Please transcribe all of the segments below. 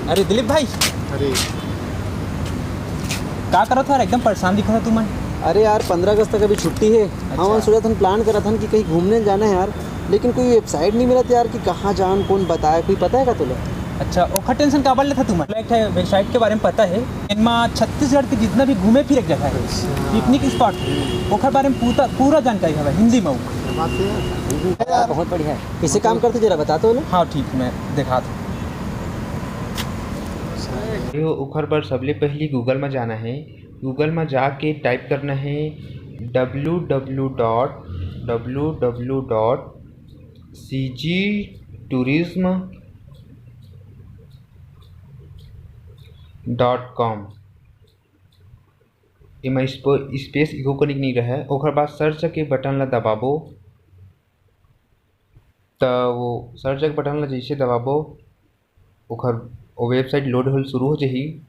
अरे दिलीप भाई, अरे क्या करो था यार? एकदम परेशान दिख रहा तू मन। अरे यार 15 अगस्त तक अभी छुट्टी है। हाँ सोचा था, प्लान करा था कि कहीं घूमने जाना है यार, लेकिन कोई वेबसाइट नहीं मिला था यार कि कहाँ जान, कौन बताया, कोई पता है क्या तुझे? अच्छा, ओखर टेंशन का लेता तू मन। एक वेबसाइट के बारे में पता है, इनमें छत्तीसगढ़ के जितना भी घूमे फिरे जगह है, पिकनिक स्पॉट है, ओखर बारे में पूरा जानकारी है हिंदी में। बहुत बढ़िया है। किसे काम करते जरा बता तो। हाँ ठीक, मैं दिखा दूँ। ओखर पर सबले पहले गूगल में जाना है। गूगल में जाके टाइप करना है www.cgtourism.com। एमा स्पेस इको कनिक नहीं रहे। ओखर बाद सर्च के बटन ला दबाबो, तो वो सर्च के बटन ला जैसे दबाबो ओखर वो वेबसाइट लोड होल शुरू हो जाही।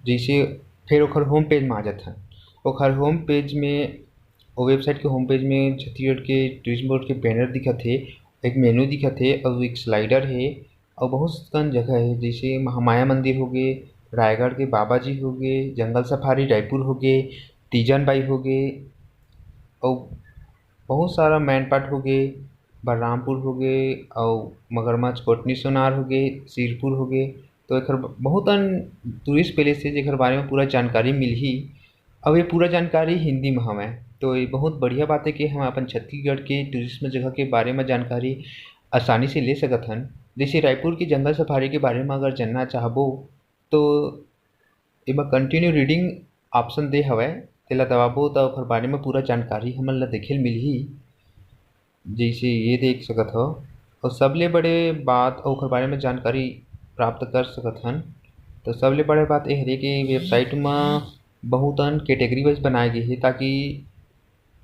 जैसे फिर ओखर होम पेज में आ जाता। ओखर होम पेज में वो वेबसाइट के होम पेज में छत्तीसगढ़ के टूरिज्म बोर्ड के बैनर दिखत है, एक मेनू दिखत है और एक स्लाइडर है और बहुत कन जगह है, जैसे महामाया मंदिर हो गए, रायगढ़ के बाबा जी हो गए, जंगल सफारी रायपुर हो गए, तीजन बाई हो गए और बहुत सारा मैनपाट हो गए, बलरामपुर हो गए और मगरमच्छ कोटनी सोनार हो गए, सिरपुर हो गए। तो एक बहुत अन टूरिस्ट प्लेस है जेकर बारे में पूरा जानकारी मिलही। अब ये पूरा जानकारी हिंदी में हवय, तो ये बहुत बढ़िया बात है कि हम अपन छत्तीसगढ़ के टूरिज्म जगह के बारे में जानकारी आसानी से ले सकत हन। जैसे रायपुर की जंगल सफारी के बारे में अगर जानना चाहबो तो एमा कंटिन्यू रीडिंग ऑप्शन दे हवय, तेला दबाबो तो ओखर बारे में पूरा जानकारी हमन ला देखे ल मिलही। जैसे ये देख सकत हो और सबले बड़े बात ओखर बारे में जानकारी प्राप्त कर सकत हन। तो सबले बड़े बात ये हरे कि वेबसाइट में बहुत अन कैटेगरी वाइज बनाए गे हे, ताकि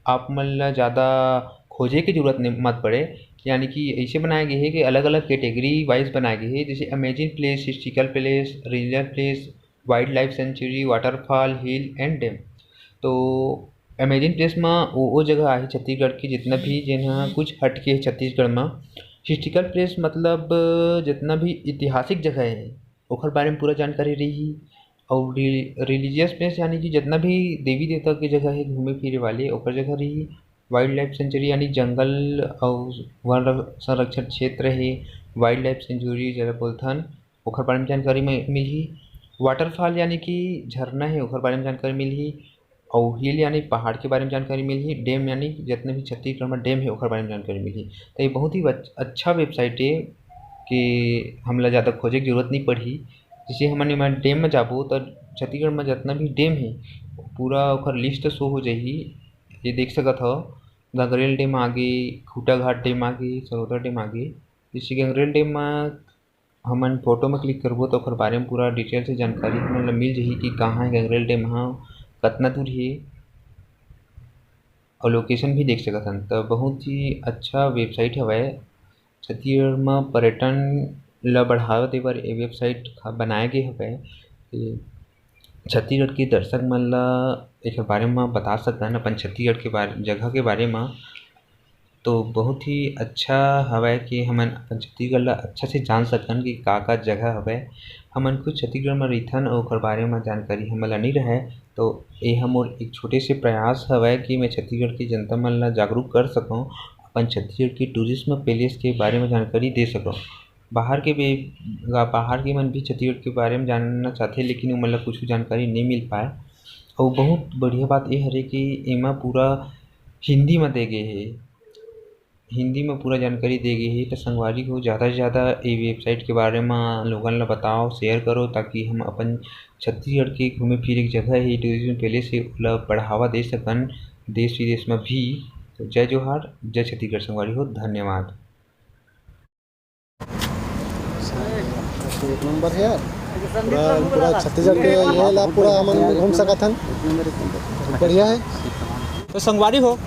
आप मन ला ज़्यादा खोजे की जरूरत नहीं मत पड़े। यानी कि ऐसे बनाए गए हैं कि अलग अलग कैटेगरी वाइज बनाए गए हैं, जैसे amazing place, historical place, regional place, wild life sanctuary, waterfall, hill and dam. तो अमेजिंग प्लेस में वो जगह आहे छत्तीसगढ़ की जितना भी जेनहा कुछ हट के है छत्तीसगढ़ में। हिस्टोरिकल प्लेस मतलब जितना भी ऐतिहासिक जगह है ओखर बारे में पूरा जानकारी रही। और रिलीजियस प्लेस यानी कि जितना भी देवी देवता के जगह है घूमे फिरे वाले ओकर जगह रही। वाइल्ड लाइफ सेंचुरी यानी जंगल और वन संरक्षण क्षेत्र है, वाइल्ड लाइफ सेंचुरी जगह बोलथन, ओखर बारे में जानकारी में मिलही। वाटरफॉल यानी कि झरना है ओखर बारे में जानकारी मिलही। और हिल यानी पहाड़ के बारे में जानकारी मिलही। डैम यानी जितने भी छत्तीसगढ़ में डैम है ओखर बारे में जानकारी मिलही। तो ये बहुत ही अच्छा वेबसाइट है कि हमला ज़्यादा खोजे की जरूरत नहीं पड़ही। जैसे हमन एमा डैम में जाबो तो छत्तीसगढ़ में जितना भी डैम है पूरा ओखर लिस्ट शो हो जाही। ये देख सकत हो, गंगरेल डैम आगे, खूटा घाट डैम आगे, सरोदा डैम आगे। जैसे गंगरेल डैम में हमन फोटो में क्लिक करबो तो ओखर बारे में पूरा डिटेल से जानकारी हमन ला मिल जाही कि कहाँ है गंगरेल डैम, हाँ कतना दूर है और लोकेशन भी देख सकत हन। तो बहुत ही अच्छा वेबसाइट हवय। छत्तीसगढ़ में पर्यटन ला बढ़ावा दे बर ये वेबसाइट बनाए गे हवय। छत्तीसगढ़ के दर्शक मन ला एकर बारे में बता सकथन अपन छत्तीसगढ़ के बारे जगह के बारे में। तो बहुत ही अच्छा हवय कि हमन अपन छत्तीसगढ़ ला अच्छा से जान सकन कि का जगह हवय। हमन खुद छत्तीसगढ़ में रहिथन और ओकर बारे में जानकारी हमन ला नहीं रहे, तो ये मोर एक छोटे से प्रयास हवय कि मैं छत्तीसगढ़ की जनता मन ला जागरूक कर सकूँ, अपन छत्तीसगढ़ की टूरिज्म प्लेस के बारे में जानकारी दे सकूँ। बाहर के मन भी छत्तीसगढ़ के बारे में जानना चाहथे, लेकिन ओमन ला कुछ जानकारी नहीं मिल पाए। और बहुत बढ़िया बात ये हरे कि एमा पूरा हिंदी में दे गे हे, हिंदी में पूरा जानकारी दे गे हे। तो संगवारी हो ज़्यादा से ज़्यादा ये वेबसाइट के बारे में लोगन ला बताओ, शेयर करो, ताकि हम अपन छत्तीसगढ़ के घूमे फिरे की जगह है, टूरिज्म प्लेस है, ओला बढ़ावा दे सकन देश विदेश में भी। तो जय जोहार, जय छत्तीसगढ़ संगवारी हो, धन्यवाद। एक नंबर है यार, पूरा छत्तीसगढ़ के ये ला पूरा हमन घूम सकत हन, बढ़िया है। तो संगवारी हो,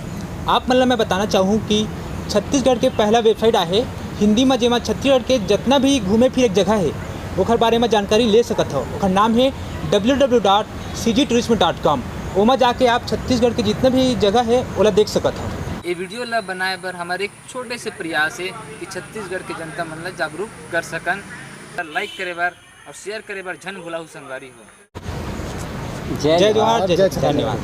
आप मतलब मैं बताना चाहूँ कि छत्तीसगढ़ के पहला वेबसाइट आहे हिंदी में, जेमा छत्तीसगढ़ के जितना भी घूमे फिरे जगह है ओखर बारे में जानकारी ले सकत हो। ओखर नाम है www.cgtourism.com। ओमा जाके आप छत्तीसगढ़ के जितना भी जगह है ओला देख सकत हो। ये वीडियो ला बनाए बर हमारे एक छोटे से प्रयास है कि छत्तीसगढ़ के जनता मन ला जागरूक कर सकन। लाइक करे बर और शेयर करे बर झन भुलाहू संगवारी हो। जय जोहार, जय धन्यवाद।